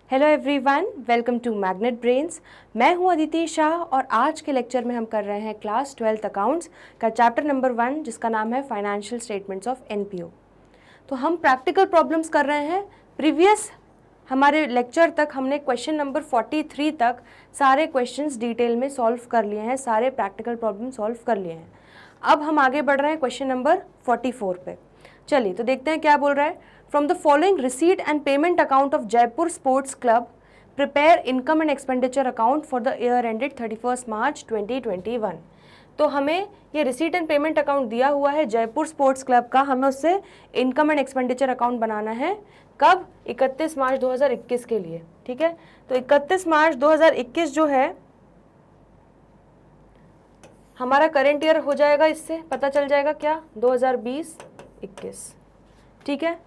Hello everyone, welcome to magnet brains. मैं हूं अदिति शाह और आज के लेक्चर में हम कर रहे हैं क्लास 12th अकाउंट्स का चैप्टर नंबर 1 जिसका नाम है फाइनेंशियल स्टेटमेंट्स ऑफ एनपीओ। तो हम प्रैक्टिकल प्रॉब्लम्स कर रहे हैं। प्रीवियस हमारे लेक्चर तक हमने क्वेश्चन नंबर 43 तक सारे क्वेश्चंस डिटेल में सॉल्व कर लिए हैं, सारे प्रैक्टिकल प्रॉब्लम सॉल्व कर लिए हैं। अब हम आगे बढ़ रहे हैं क्वेश्चन नंबर 44 पे। चलिए तो देखते हैं क्या बोल रहा है। From the following receipt and payment account of Jaipur sports club prepare income and expenditure account for the year ended 31 मार्च 2021। तो हमें ये रिसीट एंड पेमेंट अकाउंट दिया हुआ है जयपुर स्पोर्ट्स क्लब का, हमें उससे इनकम एंड एक्सपेंडिचर अकाउंट बनाना है। कब? 31 मार्च 2021 के लिए। ठीक है, तो 31 मार्च 2021 जो है हमारा करेंट ईयर हो जाएगा, इससे पता चल जाएगा क्या 2020-21। ठीक है,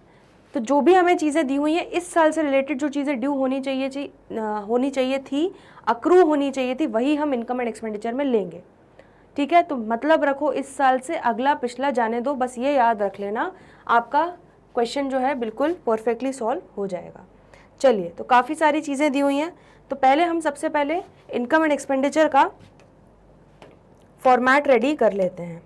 तो जो भी हमें चीज़ें दी हुई हैं इस साल से रिलेटेड, जो चीज़ें ड्यू होनी चाहिए थी, अक्रू होनी चाहिए थी, वही हम इनकम एंड एक्सपेंडिचर में लेंगे। ठीक है, तो मतलब रखो इस साल से अगला पिछला जाने दो, बस ये याद रख लेना, आपका क्वेश्चन जो है बिल्कुल परफेक्टली सॉल्व हो जाएगा। चलिए, तो काफ़ी सारी चीज़ें दी हुई हैं। तो पहले हम सबसे पहले इनकम एंड एक्सपेंडिचर का फॉर्मेट रेडी कर लेते हैं।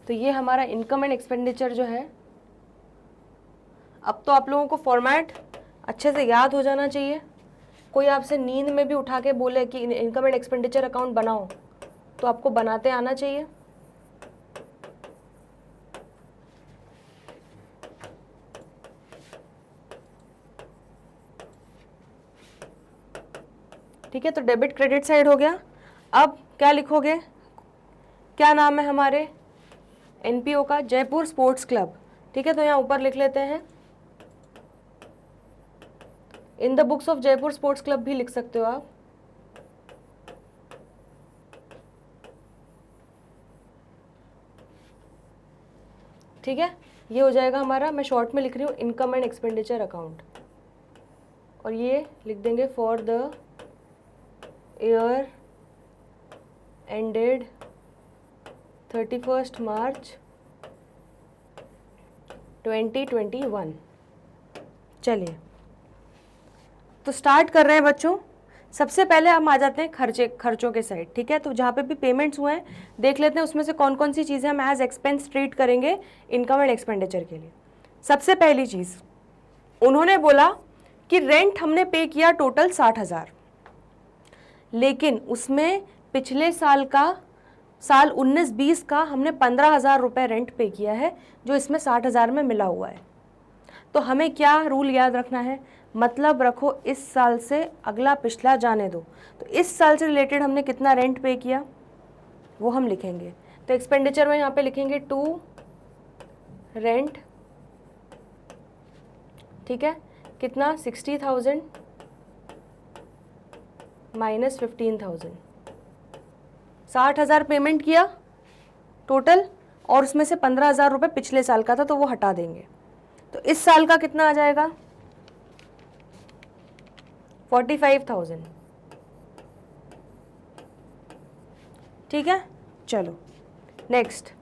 तो ये हमारा इनकम एंड एक्सपेंडिचर जो है, अब तो आप लोगों को फॉर्मेट अच्छे से याद हो जाना चाहिए। कोई आपसे नींद में भी उठा के बोले कि इनकम एंड एक्सपेंडिचर अकाउंट बनाओ, तो आपको बनाते आना चाहिए। ठीक है, तो डेबिट क्रेडिट साइड हो गया। अब क्या लिखोगे, क्या नाम है हमारे एनपीओ का? Jaipur sports club. ठीक है, तो यहाँ ऊपर लिख लेते हैं in the books of Jaipur sports club, भी लिख सकते हो आप। ठीक है, ये हो जाएगा हमारा, मैं शॉर्ट में लिख रही हूँ इनकम एंड एक्सपेंडिचर अकाउंट, और ये लिख देंगे फॉर द ईयर एंडेड 31 मार्च 2021। चलिए, तो स्टार्ट कर रहे हैं बच्चों। सबसे पहले हम आ जाते हैं खर्चों के साइड। ठीक है, तो जहाँ पे भी पेमेंट्स हुए हैं देख लेते हैं उसमें से कौन कौन सी चीज़ें हम एज एक्सपेंस ट्रीट करेंगे इनकम एंड एक्सपेंडिचर के लिए। सबसे पहली चीज़ उन्होंने बोला कि रेंट हमने पे किया टोटल 60,000, लेकिन उसमें पिछले साल का, साल 19-20 का हमने 15,000 रुपये रेंट पे किया है, जो इसमें 60,000 में मिला हुआ है। तो हमें क्या रूल याद रखना है, मतलब रखो इस साल से अगला पिछला जाने दो। तो इस साल से रिलेटेड हमने कितना रेंट पे किया वो हम लिखेंगे। तो एक्सपेंडिचर में यहाँ पे लिखेंगे टू रेंट। ठीक है, कितना? 60,000 माइनस 15,000, 60,000 पेमेंट किया टोटल, और उसमें से 15,000 रुपये पिछले साल का था तो वो हटा देंगे। तो इस साल का कितना आ जाएगा? 45,000। ठीक है, चलो नेक्स्ट,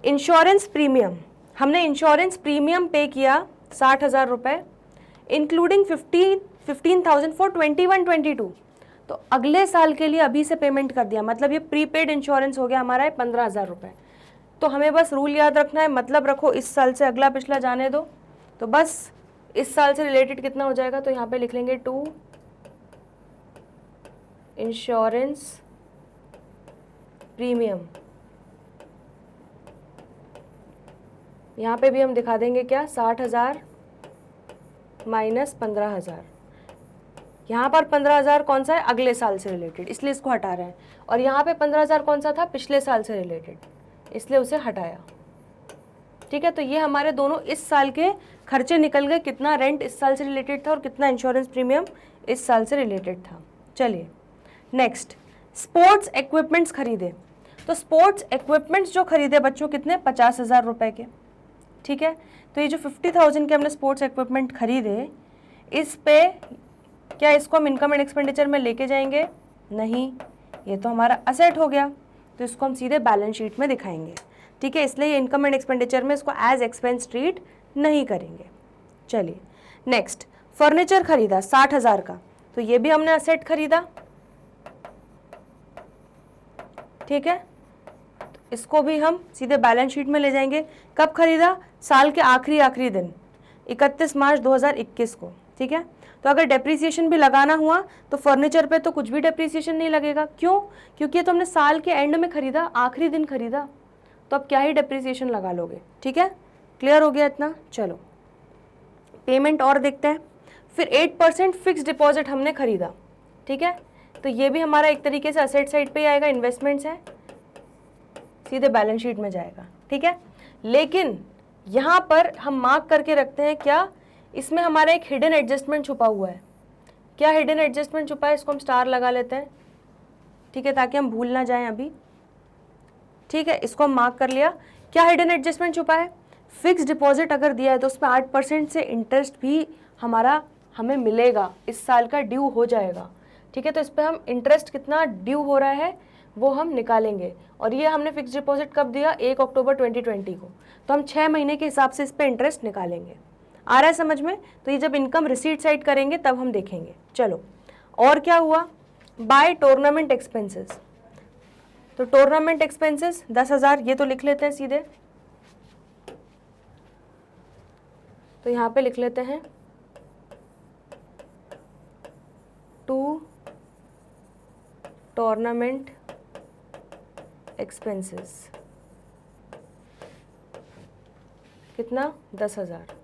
इंश्योरेंस प्रीमियम। हमने इंश्योरेंस प्रीमियम पे किया 60,000 रुपये, इंक्लूडिंग 15,000 फॉर 21-22। तो अगले साल के लिए अभी से पेमेंट कर दिया, मतलब ये प्रीपेड इंश्योरेंस हो गया हमारा है 15,000 रुपये। तो हमें बस रूल याद रखना है, मतलब रखो इस साल से अगला पिछला जाने दो, तो बस इस साल से रिलेटेड कितना हो जाएगा, तो यहाँ पे लिख लेंगे टू इंश्योरेंस प्रीमियम। यहाँ पे भी हम दिखा देंगे क्या, 60,000 माइनस 15,000। यहाँ पर 15,000 कौन सा है, अगले साल से रिलेटेड, इसलिए इसको हटा रहे हैं। और यहाँ पे 15,000 कौन सा था, पिछले साल से रिलेटेड, इसलिए उसे हटाया। ठीक है, तो ये हमारे दोनों इस साल के खर्चे निकल गए, कितना रेंट इस साल से रिलेटेड था और कितना इंश्योरेंस प्रीमियम इस साल से रिलेटेड था। चलिए नेक्स्ट, स्पोर्ट्स इक्विपमेंट्स खरीदे। तो स्पोर्ट्स इक्विपमेंट्स जो खरीदे बच्चों कितने, 50,000 रुपये के। ठीक है, तो ये जो 50,000 के हमने स्पोर्ट्स इक्विपमेंट खरीदे, इस पे क्या इसको हम इनकम एंड एक्सपेंडिचर में लेके जाएंगे, नहीं, ये तो हमारा असेट हो गया, तो इसको हम सीधे बैलेंस शीट में दिखाएंगे। ठीक है, इसलिए इनकम एंड एक्सपेंडिचर में इसको एज एक्सपेंस ट्रीट नहीं करेंगे। चलिए नेक्स्ट, फर्नीचर खरीदा 60,000 का, तो ये भी हमने असेट खरीदा। ठीक है, तो इसको भी हम सीधे बैलेंस शीट में ले जाएंगे। कब खरीदा, साल के आखिरी दिन 31 मार्च 2021 को। ठीक है, तो अगर डेप्रीसिएशन भी लगाना हुआ तो फर्नीचर पे तो कुछ भी डेप्रीसिएशन नहीं लगेगा। क्यों, क्योंकि ये तो हमने साल के एंड में खरीदा, आखिरी दिन खरीदा, तो अब क्या ही डेप्रीसिएशन लगा लोगे। ठीक है, क्लियर हो गया इतना। चलो पेमेंट और देखते हैं। फिर 8% फिक्स डिपॉजिट हमने खरीदा। ठीक है, तो ये भी हमारा एक तरीके से असेट साइड पे ही आएगा, इन्वेस्टमेंट्स है, सीधे बैलेंस शीट में जाएगा। ठीक है, लेकिन यहाँ पर हम मार्क करके रखते हैं क्या, इसमें हमारा एक हिडन एडजस्टमेंट छुपा हुआ है। क्या हिडन एडजस्टमेंट छुपा है, इसको हम स्टार लगा लेते हैं। ठीक है, ताकि हम भूल ना जाएं अभी। ठीक है, इसको हम मार्क कर लिया। क्या हिडन एडजस्टमेंट छुपा है, फिक्स डिपॉजिट अगर दिया है तो उसमें 8% से इंटरेस्ट भी हमें मिलेगा, इस साल का ड्यू हो जाएगा। ठीक है, तो इस पर हम इंटरेस्ट कितना ड्यू हो रहा है वो हम निकालेंगे। और ये हमने फिक्स डिपॉजिट कब दिया, 1 अक्टूबर 2020 को, तो हम 6 महीने के हिसाब से इस पर इंटरेस्ट निकालेंगे। आ रहा है समझ में। तो ये जब इनकम रिसीट साइड करेंगे तब हम देखेंगे। चलो और क्या हुआ, बाय टूर्नामेंट एक्सपेंसेस। तो टूर्नामेंट एक्सपेंसेस 10,000, ये तो लिख लेते हैं सीधे। तो यहाँ पे लिख लेते हैं टू टूर्नामेंट एक्सपेंसेस, कितना, 10,000।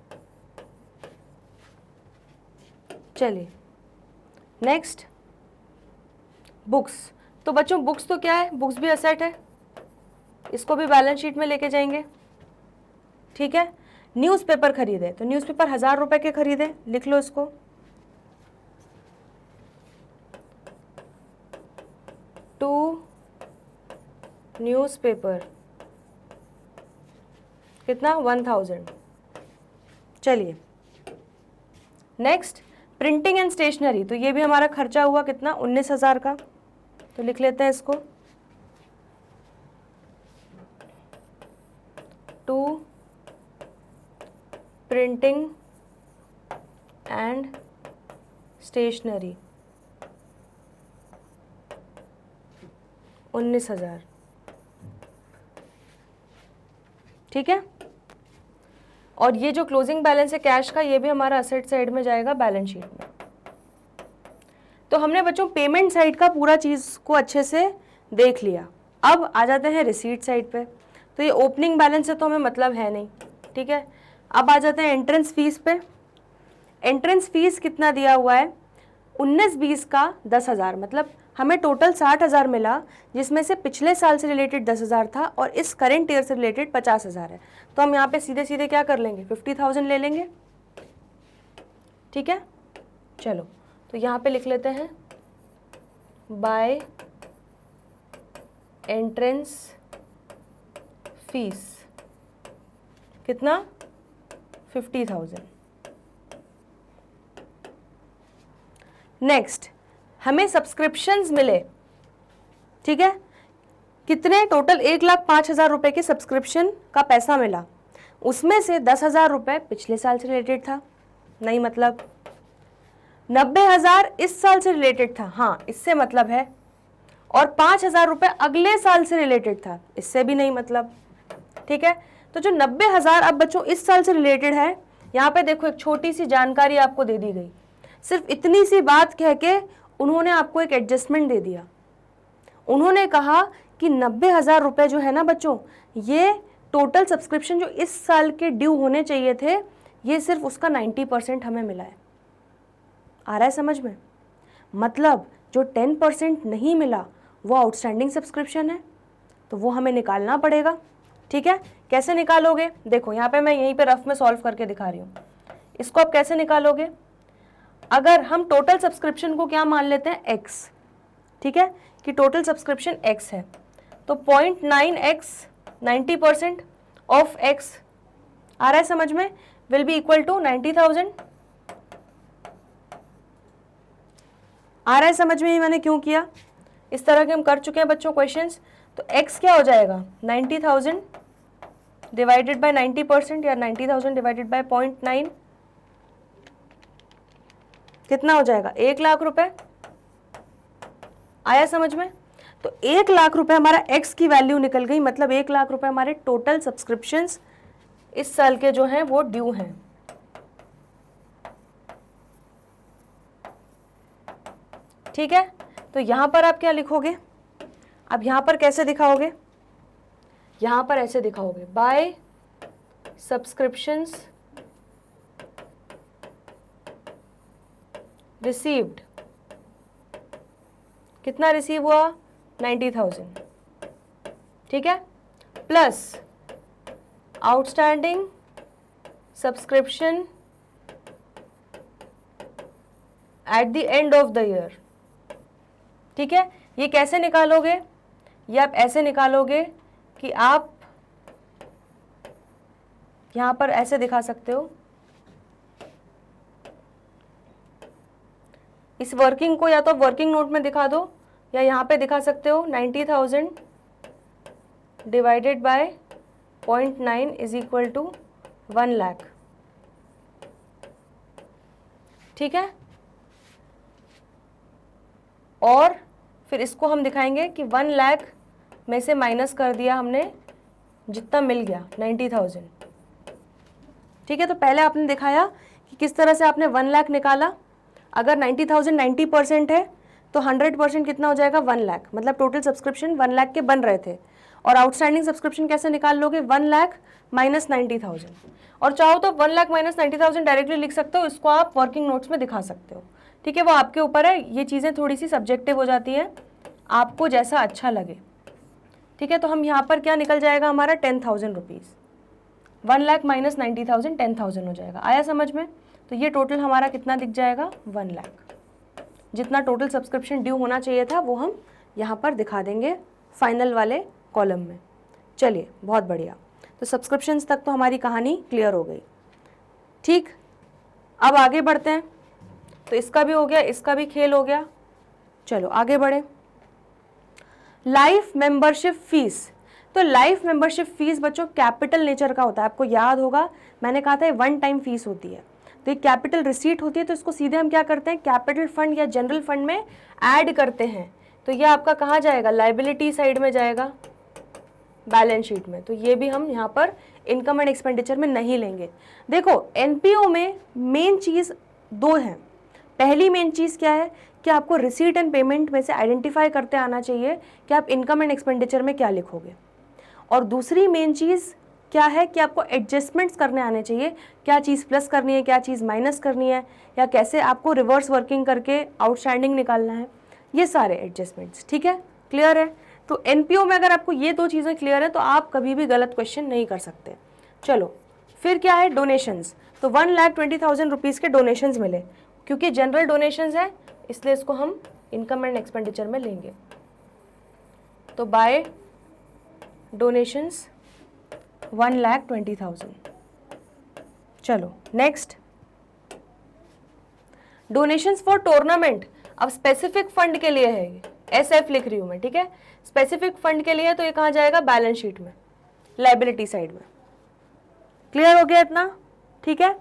चलिए नेक्स्ट, बुक्स। तो बच्चों बुक्स तो क्या है, बुक्स भी असेट है, इसको भी बैलेंस शीट में लेके जाएंगे। ठीक है, न्यूज़पेपर खरीदे, तो न्यूज़पेपर 1,000 रुपए के खरीदे, लिख लो इसको। टू न्यूज़पेपर, कितना, 1,000। चलिए नेक्स्ट, प्रिंटिंग एंड स्टेशनरी। तो ये भी हमारा खर्चा हुआ कितना, 19,000 का, तो लिख लेते हैं इसको। To printing and stationery 19,000। ठीक है, और ये जो क्लोजिंग बैलेंस है कैश का, ये भी हमारा असेट साइड में जाएगा बैलेंस शीट में। तो हमने बच्चों पेमेंट साइड का पूरा चीज़ को अच्छे से देख लिया। अब आ जाते हैं रिसीट साइड पे। तो ये ओपनिंग बैलेंस से तो हमें मतलब है नहीं। ठीक है, अब आ जाते हैं एंट्रेंस फीस पे। एंट्रेंस फीस कितना दिया हुआ है, 19-20 का 10,000, मतलब हमें टोटल 60,000 मिला, जिसमें से पिछले साल से रिलेटेड 10,000 था और इस करेंट ईयर से रिलेटेड 50,000 है। तो हम यहाँ पे सीधे सीधे क्या कर लेंगे, 50,000 ले लेंगे। ठीक है, चलो तो यहाँ पे लिख लेते हैं बाय एंट्रेंस फीस, कितना, 50,000। नेक्स्ट, हमें सब्सक्रिप्शंस मिले। ठीक है, कितने, टोटल 1,05,000 रुपए के सब्सक्रिप्शन का पैसा मिला। उसमें से 10,000 रुपये पिछले साल से रिलेटेड था, नहीं मतलब 90,000 इस साल से रिलेटेड था, हाँ इससे मतलब है, और 5,000 रुपये अगले साल से रिलेटेड था, इससे भी नहीं मतलब। ठीक है, तो जो 90,000 अब बच्चों इस साल से रिलेटेड है, यहाँ पे देखो एक छोटी सी जानकारी आपको दे दी गई, सिर्फ इतनी सी बात कह के उन्होंने आपको एक एडजस्टमेंट दे दिया। उन्होंने कहा कि 90,000 रुपये जो है ना बच्चों, ये टोटल सब्सक्रिप्शन जो इस साल के ड्यू होने चाहिए थे, ये सिर्फ उसका 90% हमें मिला है। आ रहा है समझ में। मतलब जो 10% नहीं मिला वो आउटस्टैंडिंग सब्सक्रिप्शन है, तो वो हमें निकालना पड़ेगा। ठीक है, कैसे निकालोगे? देखो यहाँ पे मैं यहीं पे रफ में सॉल्व करके दिखा रही हूँ। इसको आप कैसे निकालोगे? अगर हम टोटल सब्सक्रिप्शन को क्या मान लेते हैं, x, ठीक है, कि टोटल सब्सक्रिप्शन x है, तो 0.9x 90% ऑफ x आ रहा है समझ में, विल बी इक्वल टू 90,000। आ रहा है समझ में? ये मैंने क्यों किया, इस तरह के हम कर चुके हैं बच्चों क्वेश्चंस। तो x क्या हो जाएगा, 90,000 डिवाइडेड बाय 90% या 90,000 डिवाइडेड बाय 0.9, कितना हो जाएगा, 1 लाख रुपए। आया समझ में? तो 1 लाख रुपए हमारा x की वैल्यू निकल गई, मतलब 1 लाख रुपए हमारे टोटल सब्सक्रिप्शंस इस साल के जो हैं वो ड्यू हैं। ठीक है, तो यहां पर आप क्या लिखोगे? अब यहां पर कैसे दिखाओगे? यहां पर ऐसे दिखाओगे, बाय सब्सक्रिप्शंस रिसीव्ड, कितना रिसीव हुआ, 90,000, ठीक है, plus outstanding subscription at the end of the year. ठीक है, ये कैसे निकालोगे? ये आप ऐसे निकालोगे कि आप यहां पर ऐसे दिखा सकते हो, इस वर्किंग को या तो वर्किंग नोट में दिखा दो या यहाँ पे दिखा सकते हो, 90,000 divided by 0.9 is equal to 1 lakh. ठीक है, और फिर इसको हम दिखाएंगे कि 1 लाख में से माइनस कर दिया हमने जितना मिल गया 90,000। ठीक है, तो पहले आपने दिखाया कि किस तरह से आपने 1 लाख निकाला। अगर 90,000 90% है तो 100% कितना हो जाएगा, 1 लाख, मतलब टोटल सब्सक्रिप्शन 1 लाख के बन रहे थे। और आउटस्टैंडिंग सब्सक्रिप्शन कैसे निकाल लोगे, 1 लाख माइनस 90,000। और चाहो तो 1 लाख माइनस 90,000 डायरेक्टली लिख सकते हो, इसको आप वर्किंग नोट्स में दिखा सकते हो। ठीक है, वो आपके ऊपर है, ये चीज़ें थोड़ी सी सब्जेक्टिव हो जाती हैं, आपको जैसा अच्छा लगे। ठीक है, तो हम यहाँ पर क्या निकल जाएगा हमारा, 10,000 रुपीज़। 1 लाख माइनस 90,000 10,000 हो जाएगा। आया समझ में? तो ये टोटल हमारा कितना दिख जाएगा, 1 लाख। जितना टोटल सब्सक्रिप्शन ड्यू होना चाहिए था वो हम यहाँ पर दिखा देंगे फाइनल वाले कॉलम में। चलिए, बहुत बढ़िया। तो सब्सक्रिप्शंस तक तो हमारी कहानी क्लियर हो गई। ठीक, अब आगे बढ़ते हैं। तो इसका भी हो गया, इसका भी खेल हो गया। चलो आगे बढ़े। Life membership fees. तो लाइफ मेंबरशिप फीस बच्चों कैपिटल नेचर का होता है, आपको याद होगा मैंने कहा था 1 टाइम फीस होती है। तो ये कैपिटल रिसीट होती है, तो इसको सीधे हम क्या करते हैं, कैपिटल फंड या जनरल फंड में ऐड करते हैं। तो ये आपका कहाँ जाएगा, लाइबिलिटी साइड में जाएगा, बैलेंस शीट में। तो ये भी हम यहाँ पर इनकम एंड एक्सपेंडिचर में नहीं लेंगे। देखो एनपीओ में मेन चीज़ 2 हैं। पहली मेन चीज़ क्या है कि आपको रिसीट एंड पेमेंट में से आइडेंटिफाई करते आना चाहिए कि आप इनकम एंड एक्सपेंडिचर में क्या लिखोगे। और दूसरी मेन चीज़ क्या है कि आपको एडजस्टमेंट्स करने आने चाहिए, क्या चीज़ प्लस करनी है, क्या चीज़ माइनस करनी है, या कैसे आपको रिवर्स वर्किंग करके आउटस्टैंडिंग निकालना है, ये सारे एडजस्टमेंट्स। ठीक है, क्लियर है? तो एनपीओ में अगर आपको ये 2 चीज़ें क्लियर है तो आप कभी भी गलत क्वेश्चन नहीं कर सकते। चलो फिर क्या है, डोनेशंस। तो 1,20,000 रुपीज़ के डोनेशंस मिले, क्योंकि जनरल डोनेशंस है इसलिए इसको हम इनकम एंड एक्सपेंडिचर में लेंगे। तो बाय डोनेशंस 1,20,000। चलो नेक्स्ट, डोनेशंस फॉर टूर्नामेंट। अब स्पेसिफिक फंड के लिए है, SF लिख रही हूं मैं। ठीक है, स्पेसिफिक फंड के लिए है, तो ये कहाँ जाएगा, बैलेंस शीट में, लाइबिलिटी साइड में। क्लियर हो गया इतना? ठीक है।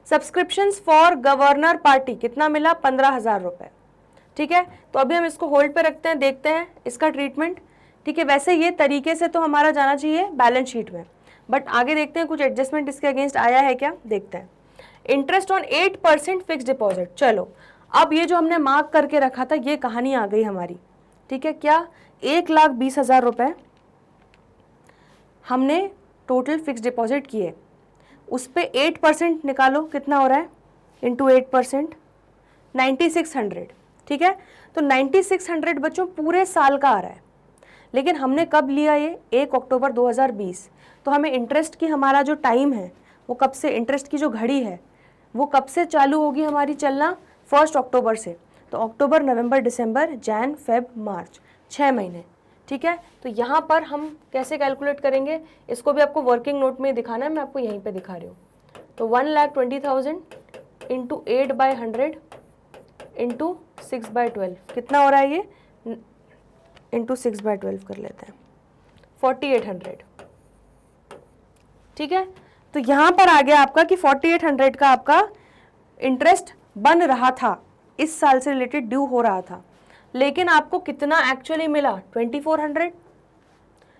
सब्सक्रिप्शंस फॉर गवर्नर पार्टी कितना मिला, 15,000 रुपये। ठीक है, तो अभी हम इसको होल्ड पे रखते हैं, देखते हैं इसका ट्रीटमेंट। ठीक है, वैसे ये तरीके से तो हमारा जाना चाहिए बैलेंस शीट में, बट आगे देखते हैं कुछ एडजस्टमेंट इसके अगेंस्ट आया है क्या, देखते हैं। Interest on 8% fix deposit. चलो अब ये जो हमने मार्क करके रखा था ये कहानी आ गई हमारी। ठीक है, क्या 1,20,000 रुपये हमने टोटल फिक्स डिपॉजिट किए, उस पर 8% निकालो, कितना हो रहा है, इंटू 8%, 9,600। ठीक है। तो 9600 बच्चों पूरे साल का आ रहा है, लेकिन हमने कब लिया ये 1 अक्टूबर 2020। तो हमें इंटरेस्ट की हमारा जो टाइम है वो कब से, इंटरेस्ट की जो घड़ी है वो कब से चालू होगी हमारी चलना, 1 अक्टूबर से। तो अक्टूबर, नवंबर, दिसंबर, जैन, फेब, मार्च, 6 महीने, ठीक है। तो यहाँ पर हम कैसे कैलकुलेट करेंगे, इसको भी आपको वर्किंग नोट में दिखाना है, मैं आपको यहीं पे दिखा रही हूँ। तो 1,20,000 इंटू 8/100 इंटू 6/12 कितना हो रहा है ये, इंटू 6/12 कर लेते हैं, 4800, ठीक है। तो यहाँ पर आ गया आपका कि 4800 का आपका इंटरेस्ट बन रहा था, इस साल से रिलेटेड ड्यू हो रहा था, लेकिन आपको कितना एक्चुअली मिला 2400,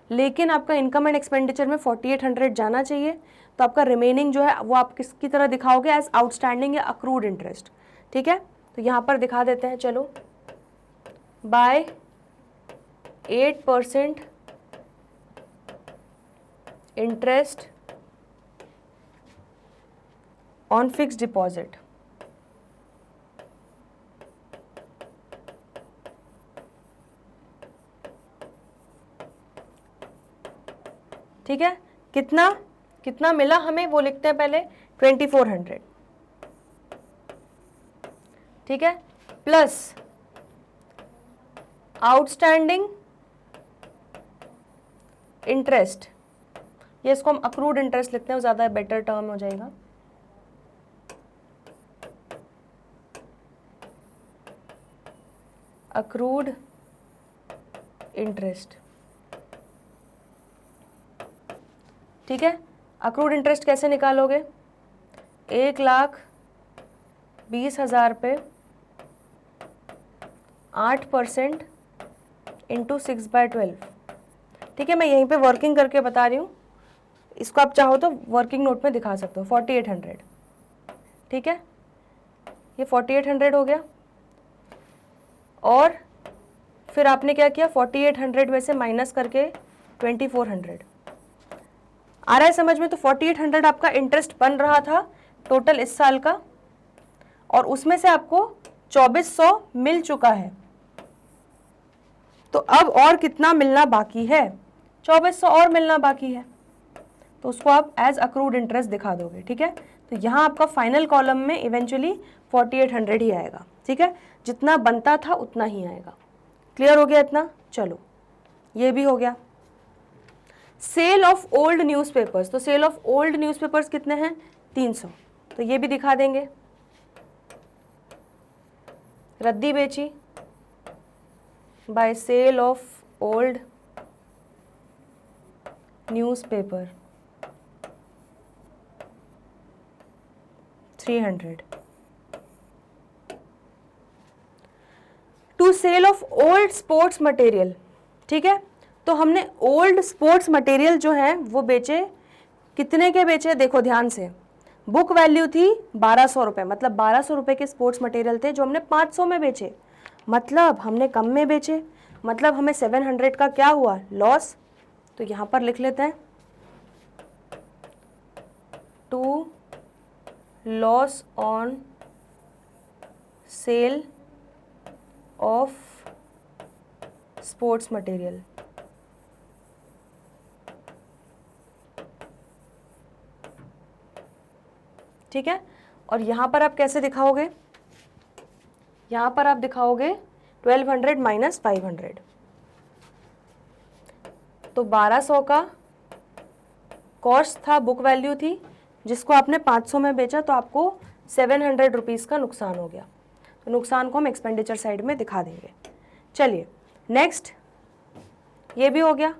लेकिन आपका इनकम एंड एक्सपेंडिचर में 4800 जाना चाहिए। तो आपका रिमेनिंग जो है वो आप किसकी तरह दिखाओगे, एज आउटस्टैंडिंग या अक्रूड इंटरेस्ट, ठीक है। तो यहाँ पर दिखा देते हैं, चलो, by 8% interest on fixed deposit, ठीक है। कितना कितना मिला हमें वो लिखते हैं पहले, 2400, ठीक है, प्लस आउटस्टैंडिंग इंटरेस्ट, ये इसको हम अक्रूड इंटरेस्ट लिखते हैं, वो ज़्यादा बेटर टर्म हो जाएगा। अक्रूड इंटरेस्ट, ठीक है। अक्रूड इंटरेस्ट कैसे निकालोगे, 1,20,000 पे 8% इंटू 6/12, ठीक है। मैं यहीं पे वर्किंग करके बता रही हूँ, इसको आप चाहो तो वर्किंग नोट में दिखा सकते हो, 4800, ठीक है। ये 4800 हो गया, और फिर आपने क्या किया, 4800 में से माइनस करके 2400 आ रहा है समझ में। तो 4800 आपका इंटरेस्ट बन रहा था टोटल इस साल का, और उसमें से आपको 2400 मिल चुका है। तो अब और कितना मिलना बाकी है, 2400 और मिलना बाकी है, तो उसको आप एज अक्रूड इंटरेस्ट दिखा दोगे, ठीक है। तो यहाँ आपका फाइनल कॉलम में इवेंचुअली 4800 ही आएगा, ठीक है। जितना बनता था उतना ही आएगा। क्लियर हो गया इतना, चलो ये भी हो गया। सेल ऑफ ओल्ड न्यूज़पेपर्स, तो सेल ऑफ ओल्ड न्यूज़पेपर्स कितने हैं, 300, तो ये भी दिखा देंगे। रद्दी बेची by sale of old newspaper 300, to sale of old sports material, ठीक है। तो हमने ओल्ड स्पोर्ट्स मटेरियल जो है वो बेचे, कितने के बेचे, देखो ध्यान से, बुक वैल्यू थी 1200 रुपये, मतलब 1200 रुपये के स्पोर्ट्स मटेरियल थे जो हमने 500 में बेचे, मतलब हमने कम में बेचे, मतलब हमें 700 का क्या हुआ, लॉस। तो यहाँ पर लिख लेते हैं, to loss on sale of sports material, ठीक है। और यहाँ पर आप कैसे दिखाओगे, यहाँ पर आप दिखाओगे 1200 माइनस 500, तो 1200 का कॉस्ट था, बुक वैल्यू थी, जिसको आपने 500 में बेचा, तो आपको 700 रुपीज़ का नुकसान हो गया। तो नुकसान को हम एक्सपेंडिचर साइड में दिखा देंगे। चलिए नेक्स्ट, ये भी हो गया।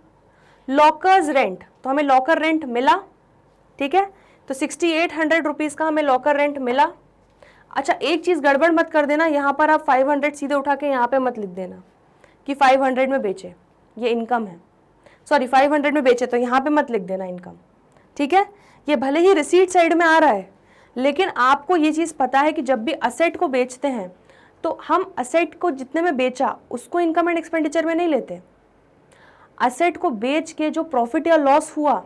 लॉकर्स रेंट, तो हमें लॉकर रेंट मिला, ठीक है। तो 6800 रुपीज़ का हमें लॉकर रेंट मिला। अच्छा, एक चीज़ गड़बड़ मत कर देना, यहाँ पर आप 500 सीधे उठा के यहाँ पे मत लिख देना कि 500 में बेचे, ये इनकम है, सॉरी 500 में बेचे, तो यहाँ पे मत लिख देना इनकम, ठीक है। ये भले ही रिसीट साइड में आ रहा है, लेकिन आपको ये चीज़ पता है कि जब भी असेट को बेचते हैं तो हम असेट को जितने में बेचा उसको इनकम एंड एक्सपेंडिचर में नहीं लेते। असेट को बेच के जो प्रॉफिट या लॉस हुआ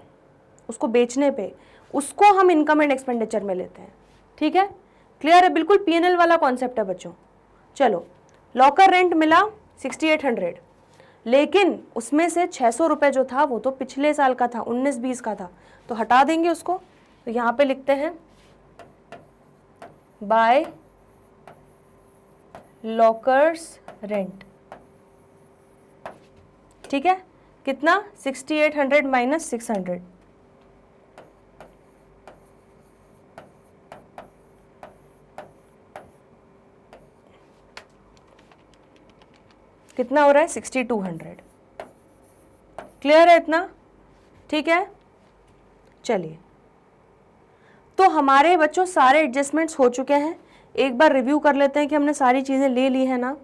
उसको बेचने पे, उसको हम इनकम एंड एक्सपेंडिचर में लेते हैं, ठीक है। क्लियर है, बिल्कुल पीएनएल वाला कॉन्सेप्ट है बच्चों। चलो लॉकर रेंट मिला 6800, लेकिन उसमें से 600 रुपये जो था वो तो पिछले साल का था, 19-20 का था, तो हटा देंगे उसको। तो यहाँ पे लिखते हैं बाय लॉकर्स रेंट, ठीक है, कितना 6800 माइनस 600, कितना हो रहा है 6200। क्लियर है इतना? ठीक है, चलिए, तो हमारे बच्चों सारे एडजस्टमेंट्स हो चुके हैं। एक बार रिव्यू कर लेते हैं कि हमने सारी चीज़ें ले ली है ना,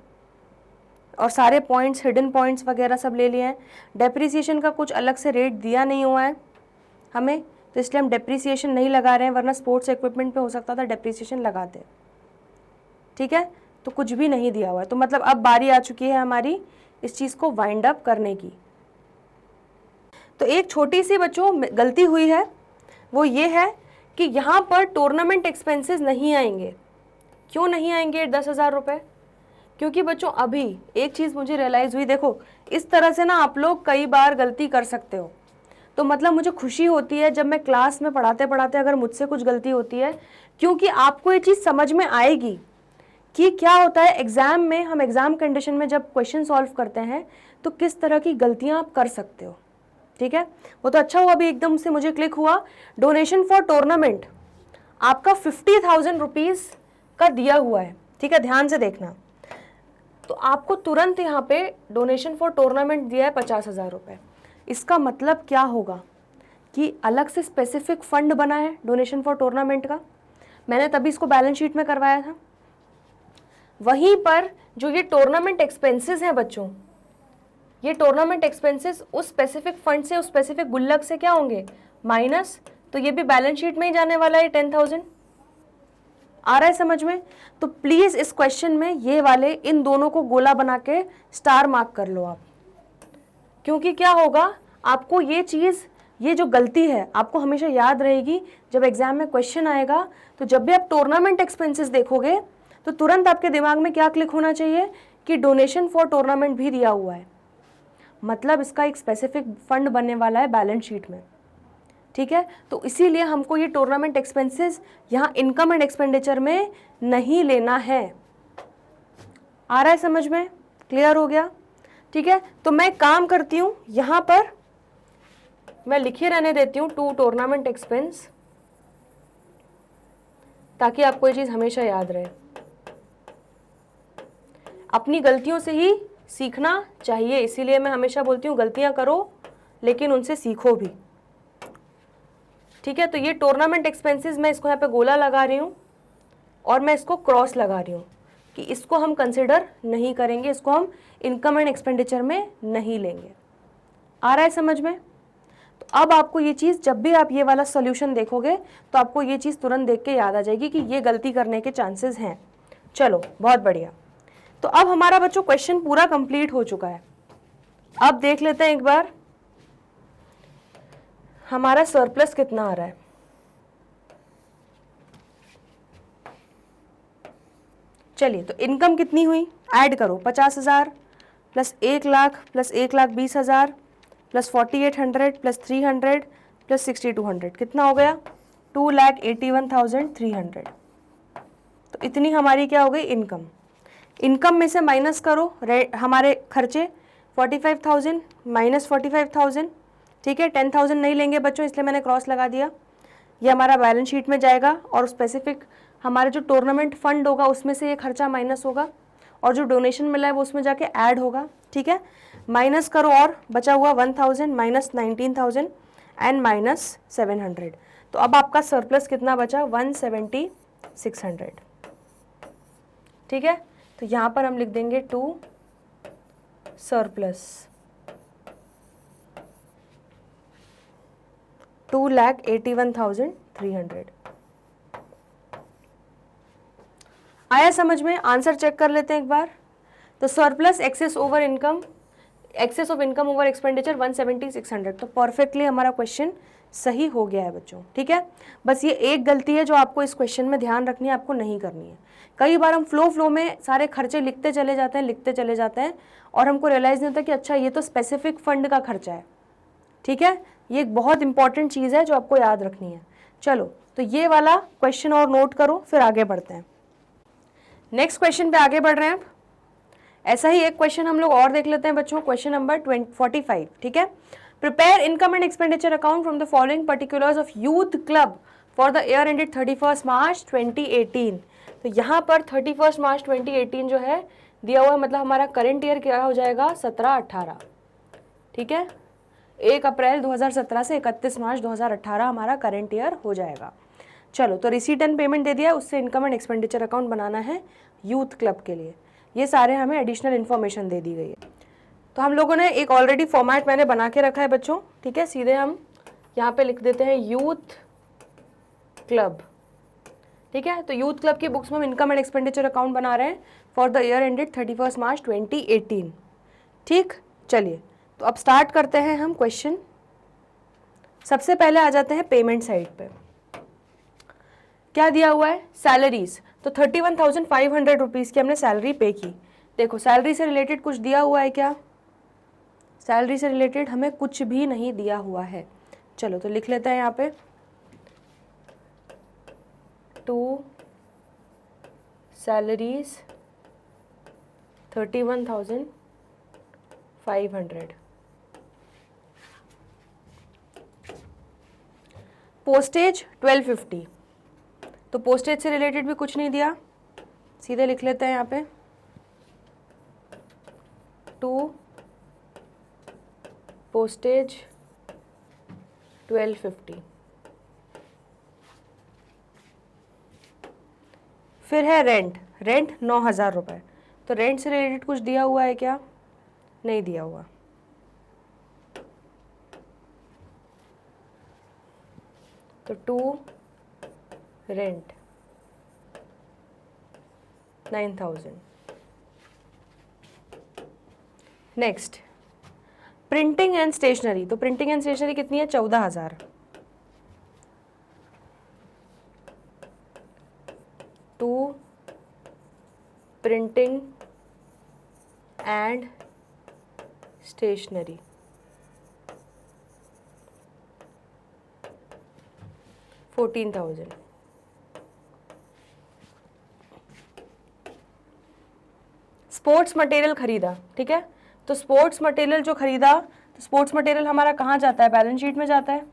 और सारे पॉइंट्स, हिडन पॉइंट्स वगैरह सब ले लिए हैं। डेप्रिसिएशन का कुछ अलग से रेट दिया नहीं हुआ है हमें, तो इसलिए हम डेप्रिसिएशन नहीं लगा रहे हैं, वरना स्पोर्ट्स इक्विपमेंट पे हो सकता था डेप्रिसिएशन लगाते। ठीक है, तो कुछ भी नहीं दिया हुआ है, तो मतलब अब बारी आ चुकी है हमारी इस चीज़ को वाइंड अप करने की। तो एक छोटी सी बच्चों गलती हुई है, वो ये है कि यहाँ पर टूर्नामेंट एक्सपेंसेस नहीं आएंगे। क्यों नहीं आएंगे 10,000 रुपये? क्योंकि बच्चों अभी एक चीज़ मुझे रियलाइज़ हुई, देखो इस तरह से ना आप लोग कई बार गलती कर सकते हो, तो मतलब मुझे खुशी होती है जब मैं क्लास में पढ़ाते पढ़ाते अगर मुझसे कुछ गलती होती है, क्योंकि आपको ये चीज़ समझ में आएगी कि क्या होता है एग्ज़ाम में। हम एग्ज़ाम कंडीशन में जब क्वेश्चन सॉल्व करते हैं तो किस तरह की गलतियाँ आप कर सकते हो। ठीक है, वो तो अच्छा हुआ अभी एकदम से मुझे क्लिक हुआ। डोनेशन फॉर टूर्नामेंट आपका 50,000 रुपीज़ का दिया हुआ है, ठीक है, ध्यान से देखना। तो आपको तुरंत यहाँ पे डोनेशन फॉर टूर्नामेंट दिया है 50,000 रुपये। इसका मतलब क्या होगा कि अलग से स्पेसिफिक फंड बना है डोनेशन फॉर टूर्नामेंट का, मैंने तभी इसको बैलेंस शीट में करवाया था। वहीं पर जो ये टूर्नामेंट एक्सपेंसेस हैं बच्चों, ये टूर्नामेंट एक्सपेंसेस उस स्पेसिफिक फंड से, उस स्पेसिफिक गुल्लक से क्या होंगे, माइनस, तो ये भी बैलेंस शीट में ही जाने वाला है 10,000। आ रहा है समझ में? तो प्लीज़ इस क्वेश्चन में ये वाले इन दोनों को गोला बना के स्टार मार्क कर लो आप, क्योंकि क्या होगा आपको ये चीज़, ये जो गलती है आपको हमेशा याद रहेगी। जब एग्जाम में क्वेश्चन आएगा तो जब भी आप टूर्नामेंट एक्सपेंसेस देखोगे तो तुरंत आपके दिमाग में क्या क्लिक होना चाहिए कि डोनेशन फॉर टूर्नामेंट भी दिया हुआ है, मतलब इसका एक स्पेसिफिक फंड बनने वाला है बैलेंस शीट में। ठीक है, तो इसीलिए हमको ये टूर्नामेंट एक्सपेंसेस यहाँ इनकम एंड एक्सपेंडिचर में नहीं लेना है। आ रहा है समझ में? क्लियर हो गया? ठीक है, तो मैं काम करती हूँ, यहाँ पर मैं लिखे रहने देती हूँ टू टूर्नामेंट एक्सपेंस, ताकि आपको ये चीज़ हमेशा याद रहे। अपनी गलतियों से ही सीखना चाहिए, इसीलिए मैं हमेशा बोलती हूँ गलतियाँ करो लेकिन उनसे सीखो भी। ठीक है, तो ये टूर्नामेंट एक्सपेंसेस मैं इसको यहाँ पे गोला लगा रही हूँ और मैं इसको क्रॉस लगा रही हूँ कि इसको हम कंसिडर नहीं करेंगे, इसको हम इनकम एंड एक्सपेंडिचर में नहीं लेंगे। आ रहा है समझ में? तो अब आपको ये चीज़, जब भी आप ये वाला सोल्यूशन देखोगे तो आपको ये चीज़ तुरंत देख के याद आ जाएगी कि ये गलती करने के चांसेस हैं। चलो बहुत बढ़िया, तो अब हमारा बच्चों क्वेश्चन पूरा कंप्लीट हो चुका है। अब देख लेते हैं एक बार हमारा सरप्लस कितना आ रहा है। चलिए, तो इनकम कितनी हुई, ऐड करो, 50,000 plus 1 lakh plus 1,20,000 plus 4,800 plus 300 plus 6,200, कितना हो गया 2,81,300। तो इतनी हमारी क्या हो गई इनकम। इनकम में से माइनस करो हमारे खर्चे, 45,000 माइनस 45,000, ठीक है, 10,000 नहीं लेंगे बच्चों इसलिए मैंने क्रॉस लगा दिया। ये हमारा बैलेंस शीट में जाएगा और स्पेसिफिक हमारे जो टूर्नामेंट फंड होगा उसमें से ये खर्चा माइनस होगा और जो डोनेशन मिला है वो उसमें जाके ऐड होगा। ठीक है, माइनस करो और बचा हुआ 1,000 माइनस 19,000 एंड माइनस 700। तो अब आपका सरप्लस कितना बचा, 170,600। ठीक है, तो यहाँ पर हम लिख देंगे टू सरप्लस 2,81,300। आया समझ में? आंसर चेक कर लेते हैं एक बार। तो surplus excess over income, excess of income over expenditure 170,600। तो परफेक्टली हमारा क्वेश्चन सही हो गया है बच्चों, ठीक है। बस ये एक गलती है जो आपको इस क्वेश्चन में ध्यान रखनी है, आपको नहीं करनी है। कई बार हम फ्लो में सारे खर्चे लिखते चले जाते हैं और हमको रियलाइज़ नहीं होता कि अच्छा ये तो स्पेसिफिक फंड का खर्चा है, ठीक है। ये एक बहुत इंपॉर्टेंट चीज़ है जो आपको याद रखनी है। चलो तो ये वाला क्वेश्चन और नोट करो, फिर आगे बढ़ते हैं। नेक्स्ट क्वेश्चन पे आगे बढ़ रहे हैं। ऐसा ही एक क्वेश्चन हम लोग और देख लेते हैं बच्चों, क्वेश्चन नंबर 45, ठीक है। Prepare income and expenditure account from the following particulars of youth club for the year ended 31 March 2018। तो यहाँ पर 31 मार्च 2018 जो है दिया हुआ है, मतलब हमारा करंट ईयर क्या हो जाएगा, 17-18, ठीक है। 1 अप्रैल 2017 से 31 मार्च 2018 हमारा करंट ईयर हो जाएगा। चलो तो रिसीट एंड पेमेंट दे दिया है, उससे इनकम एंड एक्सपेंडिचर अकाउंट बनाना है यूथ क्लब के लिए। ये सारे हमें एडिशनल इन्फॉर्मेशन दे दी गई है। तो हम लोगों ने एक ऑलरेडी फॉर्मेट मैंने बना के रखा है बच्चों, ठीक है। सीधे हम यहाँ पे लिख देते हैं यूथ क्लब, ठीक है। तो यूथ क्लब की बुक्स में हम इनकम एंड एक्सपेंडिचर अकाउंट बना रहे हैं for the year ended 31 March 2018, ठीक। चलिए तो अब स्टार्ट करते हैं हम क्वेश्चन। सबसे पहले आ जाते हैं पेमेंट साइड पे। क्या दिया हुआ है, सैलरीज। तो 31,500 रुपीज़ की हमने सैलरी पे की। देखो सैलरी से रिलेटेड कुछ दिया हुआ है क्या, सैलरी से रिलेटेड हमें कुछ भी नहीं दिया हुआ है। चलो तो लिख लेते हैं यहाँ पे 2 सैलरीज 31,500। पोस्टेज 1250, तो पोस्टेज से रिलेटेड भी कुछ नहीं दिया, सीधे लिख लेते हैं यहाँ पे 2 पोस्टेज 1250। फिर है रेंट, रेंट 9,000 रुपये। तो रेंट से रिलेटेड कुछ दिया हुआ है क्या, नहीं दिया हुआ। तो 2 rent 9,000। Next printing and stationery. तो प्रिंटिंग एंड स्टेशनरी कितनी है, 14,000। 2 printing and stationery 14,000। Sports material खरीदा, ठीक है। तो स्पोर्ट्स मटेरियल जो खरीदा, तो स्पोर्ट्स मटेरियल हमारा कहाँ जाता है, बैलेंस शीट में जाता है,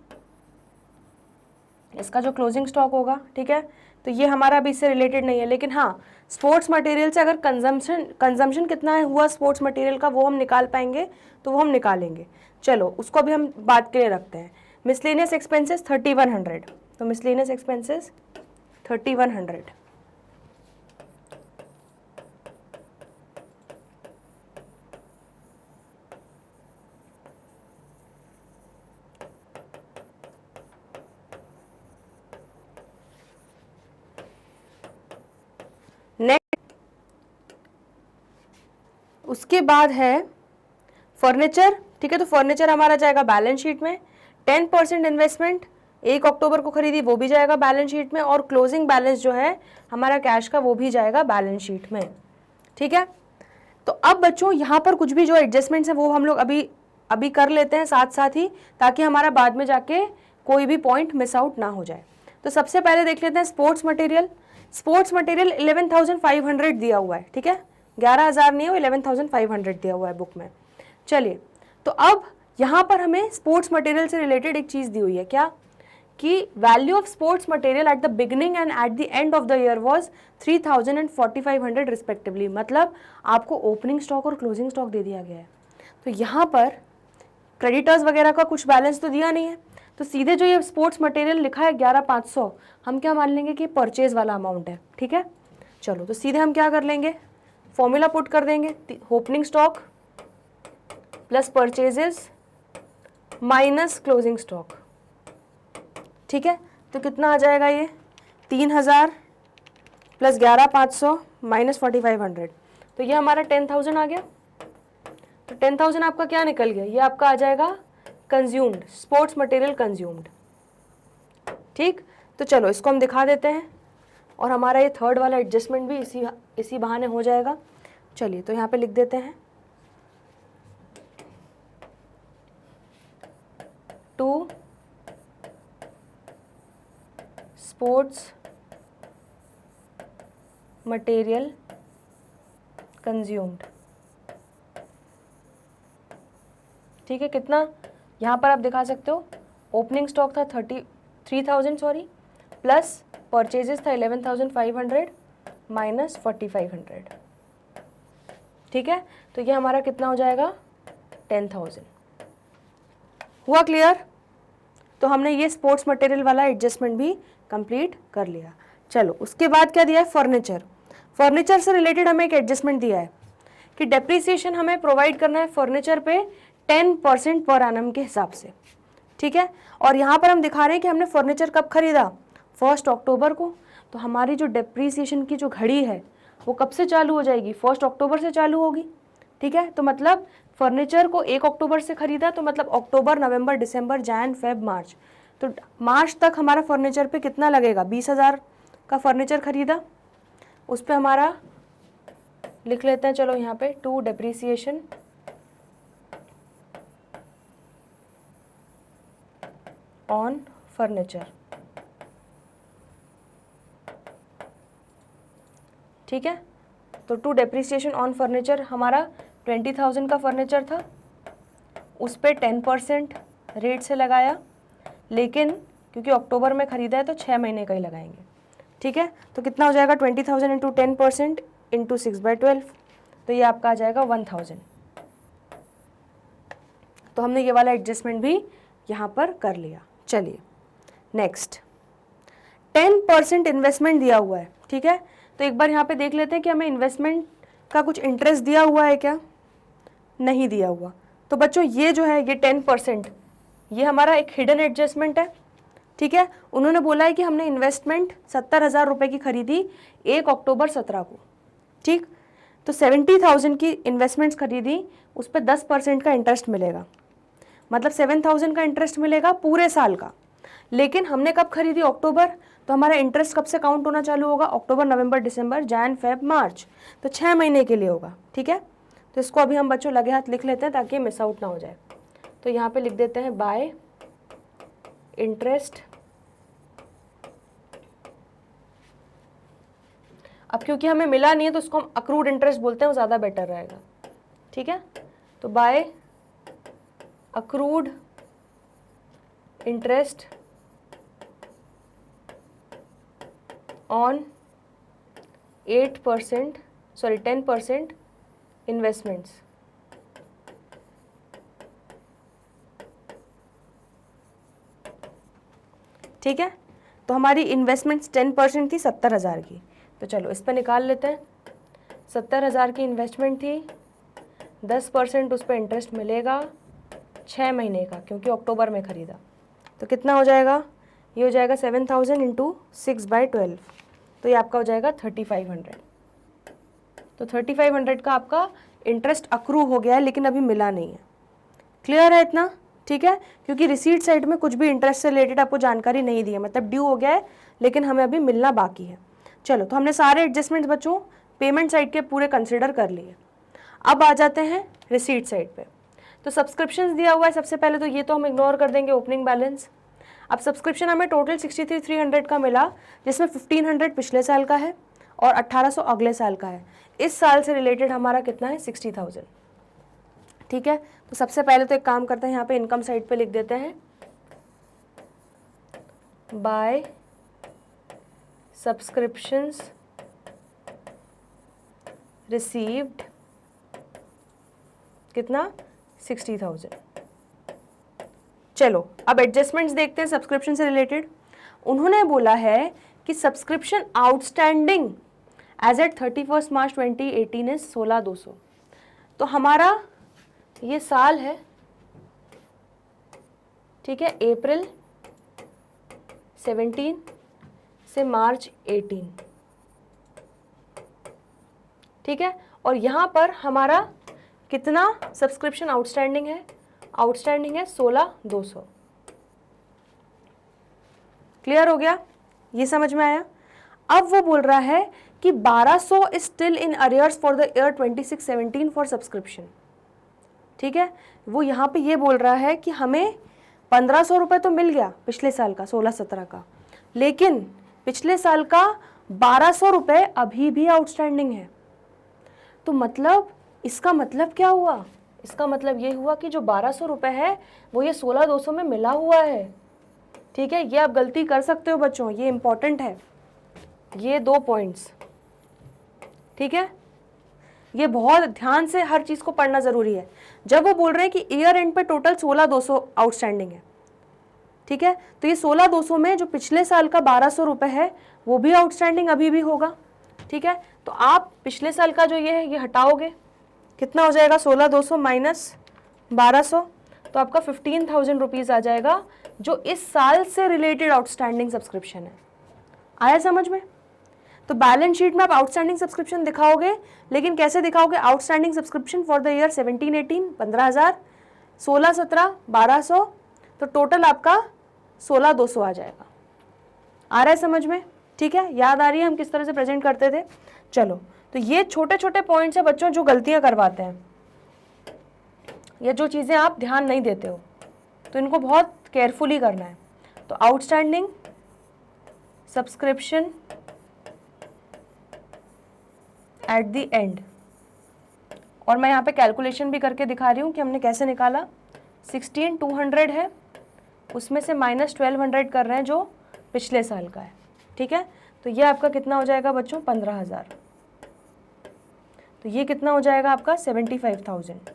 इसका जो क्लोजिंग स्टॉक होगा, ठीक है। तो ये हमारा अभी इससे रिलेटेड नहीं है, लेकिन हाँ स्पोर्ट्स मटेरियल से अगर कंजम्पशन कितना है हुआ स्पोर्ट्स मटेरियल का, वो हम निकाल पाएंगे, तो वो हम निकालेंगे। चलो उसको भी हम बात के लिए रखते हैं। Miscellaneous expenses 3100। तो मिसलेनियस एक्सपेंसेस 3100। उसके बाद है फर्नीचर, ठीक है। तो फर्नीचर हमारा जाएगा बैलेंस शीट में। 10% इन्वेस्टमेंट 1 अक्टूबर को खरीदी, वो भी जाएगा बैलेंस शीट में। और क्लोजिंग बैलेंस जो है हमारा कैश का, वो भी जाएगा बैलेंस शीट में, ठीक है। तो अब बच्चों यहाँ पर कुछ भी जो एडजस्टमेंट्स हैं वो हम लोग अभी कर लेते हैं साथ साथ ही, ताकि हमारा बाद में जाके कोई भी पॉइंट मिस आउट ना हो जाए। तो सबसे पहले देख लेते हैं स्पोर्ट्स मटेरियल। स्पोर्ट्स मटेरियल 11,500 दिया हुआ है, ठीक है। 11,000 नहीं है, वो 11,500 दिया हुआ है बुक में। चलिए तो अब यहाँ पर हमें स्पोर्ट्स मटेरियल से रिलेटेड एक चीज़ दी हुई है, क्या कि value of sports material at the beginning and at the end of the year was 3,000 and 4,500 respectively. मतलब आपको ओपनिंग स्टॉक और क्लोजिंग स्टॉक दे दिया गया है। तो यहाँ पर क्रेडिटर्स वगैरह का कुछ बैलेंस तो दिया नहीं है, तो सीधे जो ये स्पोर्ट्स मटेरियल लिखा है 11,500, हम क्या मान लेंगे कि परचेज वाला अमाउंट है, ठीक है। चलो तो सीधे हम क्या कर लेंगे, फॉर्मूला पुट कर देंगे, opening stock plus purchases minus closing stock, ठीक है। तो कितना आ जाएगा ये, 3,000 प्लस 11,500 माइनस 4,500, तो ये हमारा 10,000 आ गया। तो 10,000 आपका क्या निकल गया, ये आपका आ जाएगा कंज्यूम्ड, स्पोर्ट्स मटेरियल कंज्यूम्ड, ठीक, तो चलो इसको हम दिखा देते हैं और हमारा ये थर्ड वाला एडजस्टमेंट भी इसी बहाने हो जाएगा। चलिए तो यहाँ पे लिख देते हैं 2 स्पोर्ट्स मटेरियल कंज्यूम्ड। ठीक है, कितना यहाँ पर आप दिखा सकते हो, ओपनिंग स्टॉक था 33,000 सॉरी, प्लस परचेजेस था 11,500 माइनस 4,500। ठीक है, तो ये हमारा कितना हो जाएगा 10,000। हुआ क्लियर? तो हमने ये स्पोर्ट्स मटेरियल वाला एडजस्टमेंट भी कंप्लीट कर लिया। चलो उसके बाद क्या दिया है, फर्नीचर। फर्नीचर से रिलेटेड हमें एक एडजस्टमेंट दिया है कि डेप्रिसिएशन हमें प्रोवाइड करना है फर्नीचर पे 10% पर एनम के हिसाब से। ठीक है, और यहाँ पर हम दिखा रहे हैं कि हमने फर्नीचर कब खरीदा, 1 अक्टूबर को। तो हमारी जो डेप्रिसिएशन की जो घड़ी है वो कब से चालू हो जाएगी, 1 अक्टूबर से चालू होगी। ठीक है, तो मतलब फर्नीचर को 1 अक्टूबर से खरीदा, तो मतलब अक्टूबर, नवंबर, दिसंबर, जैन, फेब, मार्च, तो मार्च तक हमारा फर्नीचर पे कितना लगेगा, 20,000 का फर्नीचर खरीदा। उस पर हमारा लिख लेते हैं, चलो यहाँ पे 2 डेप्रिसिएशन ऑन फर्नीचर। ठीक है, तो 2 डेप्रिसिएशन ऑन फर्नीचर हमारा 20,000 का फर्नीचर था, उस पर 10% रेट से लगाया, लेकिन क्योंकि अक्टूबर में ख़रीदा है तो 6 महीने का ही लगाएंगे। ठीक है, तो कितना हो जाएगा 20,000 इंटू 10% इंटू 6/12, तो ये आपका आ जाएगा 1,000। तो हमने ये वाला एडजस्टमेंट भी यहाँ पर कर लिया। चलिए नेक्स्ट, 10% इन्वेस्टमेंट दिया हुआ है। ठीक है, तो एक बार यहाँ पे देख लेते हैं कि हमें इन्वेस्टमेंट का कुछ इंटरेस्ट दिया हुआ है क्या, नहीं दिया हुआ। तो बच्चों ये जो है ये 10%, ये हमारा एक हिडन एडजस्टमेंट है। ठीक है, उन्होंने बोला है कि हमने इन्वेस्टमेंट 70,000 रुपये की खरीदी 1 अक्टूबर 17 को। ठीक, तो 70,000 की इन्वेस्टमेंट्स खरीदी, उस पर 10% का इंटरेस्ट मिलेगा, मतलब 7,000 का इंटरेस्ट मिलेगा पूरे साल का। लेकिन हमने कब खरीदी, अक्टूबर, तो हमारा इंटरेस्ट कब से काउंट होना चालू होगा, अक्टूबर, नवंबर, दिसंबर, जैन, फेब, मार्च, तो 6 महीने के लिए होगा। ठीक है, तो इसको अभी हम बच्चों लगे हाथ लिख लेते हैं ताकि मिस आउट ना हो जाए। तो यहाँ पे लिख देते हैं बाय इंटरेस्ट। अब क्योंकि हमें मिला नहीं है तो उसको हम अक्रूड इंटरेस्ट बोलते हैं, वो ज़्यादा बेटर रहेगा। ठीक है, तो by accrued interest on 10% investments. ठीक है, तो हमारी इन्वेस्टमेंट्स 10% थी 70,000 की, तो चलो इस पर निकाल लेते हैं। 70,000 की इन्वेस्टमेंट थी, 10% उस पर इंटरेस्ट मिलेगा 6 महीने का, क्योंकि अक्टूबर में ख़रीदा, तो कितना हो जाएगा, ये हो जाएगा 7,000 इंटू 6/12, तो ये आपका हो जाएगा 3,500। तो 3,500 का आपका इंटरेस्ट अक्रू हो गया है, लेकिन अभी मिला नहीं है। क्लियर है इतना? ठीक है, क्योंकि रिसीट साइड में कुछ भी इंटरेस्ट से रिलेटेड आपको जानकारी नहीं दी है, मतलब ड्यू हो गया है लेकिन हमें अभी मिलना बाकी है। चलो, तो हमने सारे एडजस्टमेंट्स बच्चों पेमेंट साइड के पूरे कंसिडर कर लिए। अब आ जाते हैं रिसीट साइड पे। तो सब्सक्रिप्शन दिया हुआ है सबसे पहले, तो ये तो हम इग्नोर कर देंगे, ओपनिंग बैलेंस। अब सब्सक्रिप्शन हमें टोटल 63,300 का मिला, जिसमें 1,500 पिछले साल का है और 1,800 अगले साल का है। इस साल से रिलेटेड हमारा कितना है, 60,000। ठीक है, तो सबसे पहले तो एक काम करते हैं, यहाँ पे इनकम साइड पे लिख देते हैं बाय सब्सक्रिप्शंस रिसीव्ड, कितना, 60,000। चलो अब एडजस्टमेंट्स देखते हैं सब्सक्रिप्शन से रिलेटेड। उन्होंने बोला है कि subscription outstanding as at 31 March 2018 is 16,200। तो हमारा ये साल है, ठीक है, अप्रैल 17 से मार्च 18, ठीक है, और यहाँ पर हमारा कितना सब्सक्रिप्शन आउटस्टैंडिंग है, आउटस्टैंडिंग है 16,200। क्लियर हो गया, ये समझ में आया। अब वो बोल रहा है कि 1200 is still in arrears for the year 26-17 for subscription. ठीक है, वो यहाँ पे ये बोल रहा है कि हमें 1500 रुपये तो मिल गया पिछले साल का 16-17 का, लेकिन पिछले साल का 1200 रुपये अभी भी आउटस्टैंडिंग है। तो मतलब इसका मतलब क्या हुआ, इसका मतलब ये हुआ कि जो 1200 रुपये है वो ये 16,200 में मिला हुआ है। ठीक है, ये आप गलती कर सकते हो बच्चों, ये इंपॉर्टेंट है, ये 2 पॉइंट्स। ठीक है, ये बहुत ध्यान से हर चीज़ को पढ़ना ज़रूरी है। जब वो बोल रहे हैं कि ईयर एंड पे टोटल 16,200 आउटस्टैंडिंग है, ठीक है, तो ये 16,200 में जो पिछले साल का 1200 रुपये है वो भी आउटस्टैंडिंग अभी भी होगा। ठीक है, तो आप पिछले साल का जो ये है ये हटाओगे, कितना हो जाएगा 16,200 माइनस 1200, तो आपका 15,000 रुपीज़ आ जाएगा, जो इस साल से रिलेटेड आउटस्टैंडिंग सब्सक्रिप्शन है। आया समझ में? तो बैलेंस शीट में आप आउटस्टैंडिंग सब्सक्रिप्शन दिखाओगे, लेकिन कैसे दिखाओगे? Outstanding subscription for the year 17-18 15,000, 16-17 1200, तो टोटल आपका 16,200 आ जाएगा। आ रहा है समझ में? ठीक है, याद आ रही है हम किस तरह से प्रेजेंट करते थे? चलो, तो ये छोटे छोटे पॉइंट्स है बच्चों जो गलतियां करवाते हैं, या जो चीज़ें आप ध्यान नहीं देते हो, तो इनको बहुत केयरफुली करना है। तो outstanding subscription at the end, और मैं यहाँ पे कैलकुलेशन भी करके दिखा रही हूँ कि हमने कैसे निकाला। 16,200 है, उसमें से माइनस 1,200 कर रहे हैं जो पिछले साल का है। ठीक है, तो ये आपका कितना हो जाएगा बच्चों? 15,000। तो ये कितना हो जाएगा आपका? 75,000।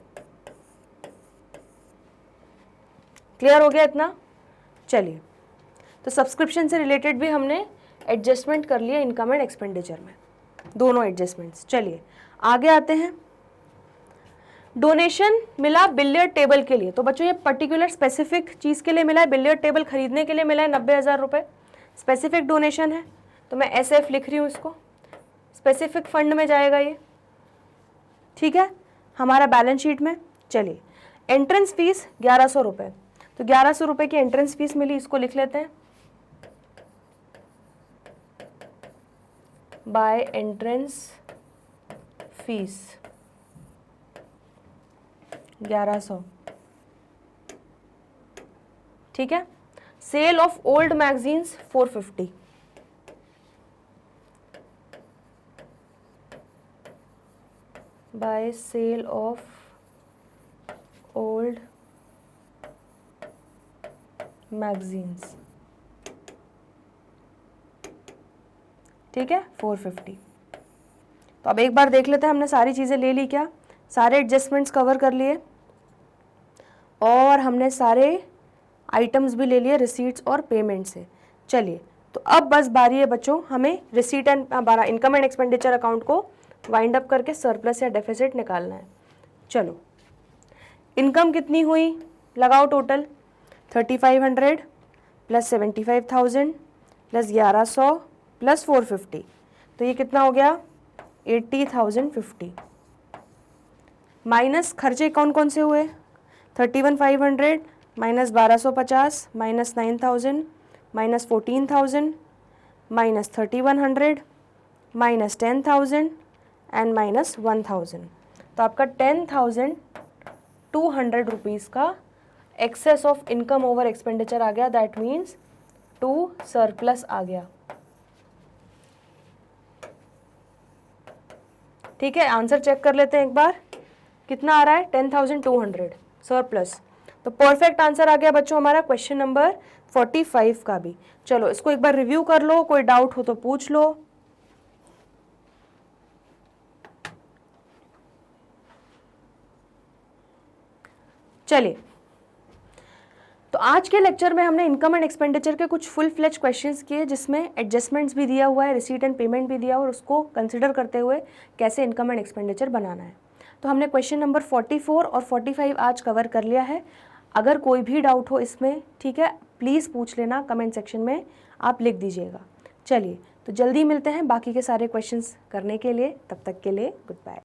क्लियर हो गया इतना? चलिए, तो सब्सक्रिप्शन से रिलेटेड भी हमने एडजस्टमेंट कर लिया इनकम एंड एक्सपेंडिचर में, दोनों एडजस्टमेंट्स। चलिए आगे आते हैं। डोनेशन मिला बिलियर्ड टेबल के लिए, तो बच्चों ये पर्टिकुलर स्पेसिफिक चीज़ के लिए मिला है, बिलियर्ड टेबल खरीदने के लिए मिला है 90,000 रुपये, स्पेसिफिक डोनेशन है, तो मैं SF लिख रही हूँ इसको, स्पेसिफिक फंड में जाएगा ये। ठीक है, हमारा बैलेंस शीट में। चलिए, एंट्रेंस फीस 1,100 रुपये, तो 1,100 रुपये की एंट्रेंस फीस मिली, इसको लिख लेते हैं बाय एंट्रेंस फीस 1,100। ठीक है, sale of old magazines 450, by sale of old magazines. ठीक है, 450। तो अब एक बार देख लेते हैं हमने सारी चीज़ें ले ली क्या, सारे एडजस्टमेंट्स कवर कर लिए, और हमने सारे आइटम्स भी ले लिए रिसीट्स और पेमेंट से। चलिए, तो अब बस बारी है बच्चों हमें receipt and income and expenditure account को वाइंड अप करके सरप्लस या डेफिसिट निकालना है। चलो, इनकम कितनी हुई, लगाओ टोटल 3,500 प्लस 75,000 प्लस 1,100 प्लस 450, तो ये कितना हो गया 80,050, माइनस खर्चे कौन कौन से हुए 31,500 minus 1,250 minus 9,000 minus 14,000 minus 3,100 minus 10,000 and minus 1,000, तो आपका 10,200 रुपीज़ का excess of income over expenditure आ गया, दैट मीन्स 2 सरप्लस आ गया। ठीक है, आंसर चेक कर लेते हैं एक बार, कितना आ रहा है 10,200 सरप्लस। तो परफेक्ट आंसर आ गया बच्चों हमारा क्वेश्चन नंबर 45 का भी। चलो इसको एक बार रिव्यू कर लो, कोई डाउट हो तो पूछ लो। चलिए, तो आज के लेक्चर में हमने इनकम एंड एक्सपेंडिचर के कुछ फुल फ्लेज क्वेश्चंस किए, जिसमें एडजस्टमेंट्स भी दिया हुआ है, रिसीट एंड पेमेंट भी दिया, और उसको कंसिडर करते हुए कैसे इनकम एंड एक्सपेंडिचर बनाना है। तो हमने क्वेश्चन नंबर 44 और 45 आज कवर कर लिया है। अगर कोई भी डाउट हो इसमें, ठीक है, प्लीज़ पूछ लेना, कमेंट सेक्शन में आप लिख दीजिएगा। चलिए, तो जल्दी मिलते हैं बाकी के सारे क्वेश्चंस करने के लिए, तब तक के लिए गुड बाय।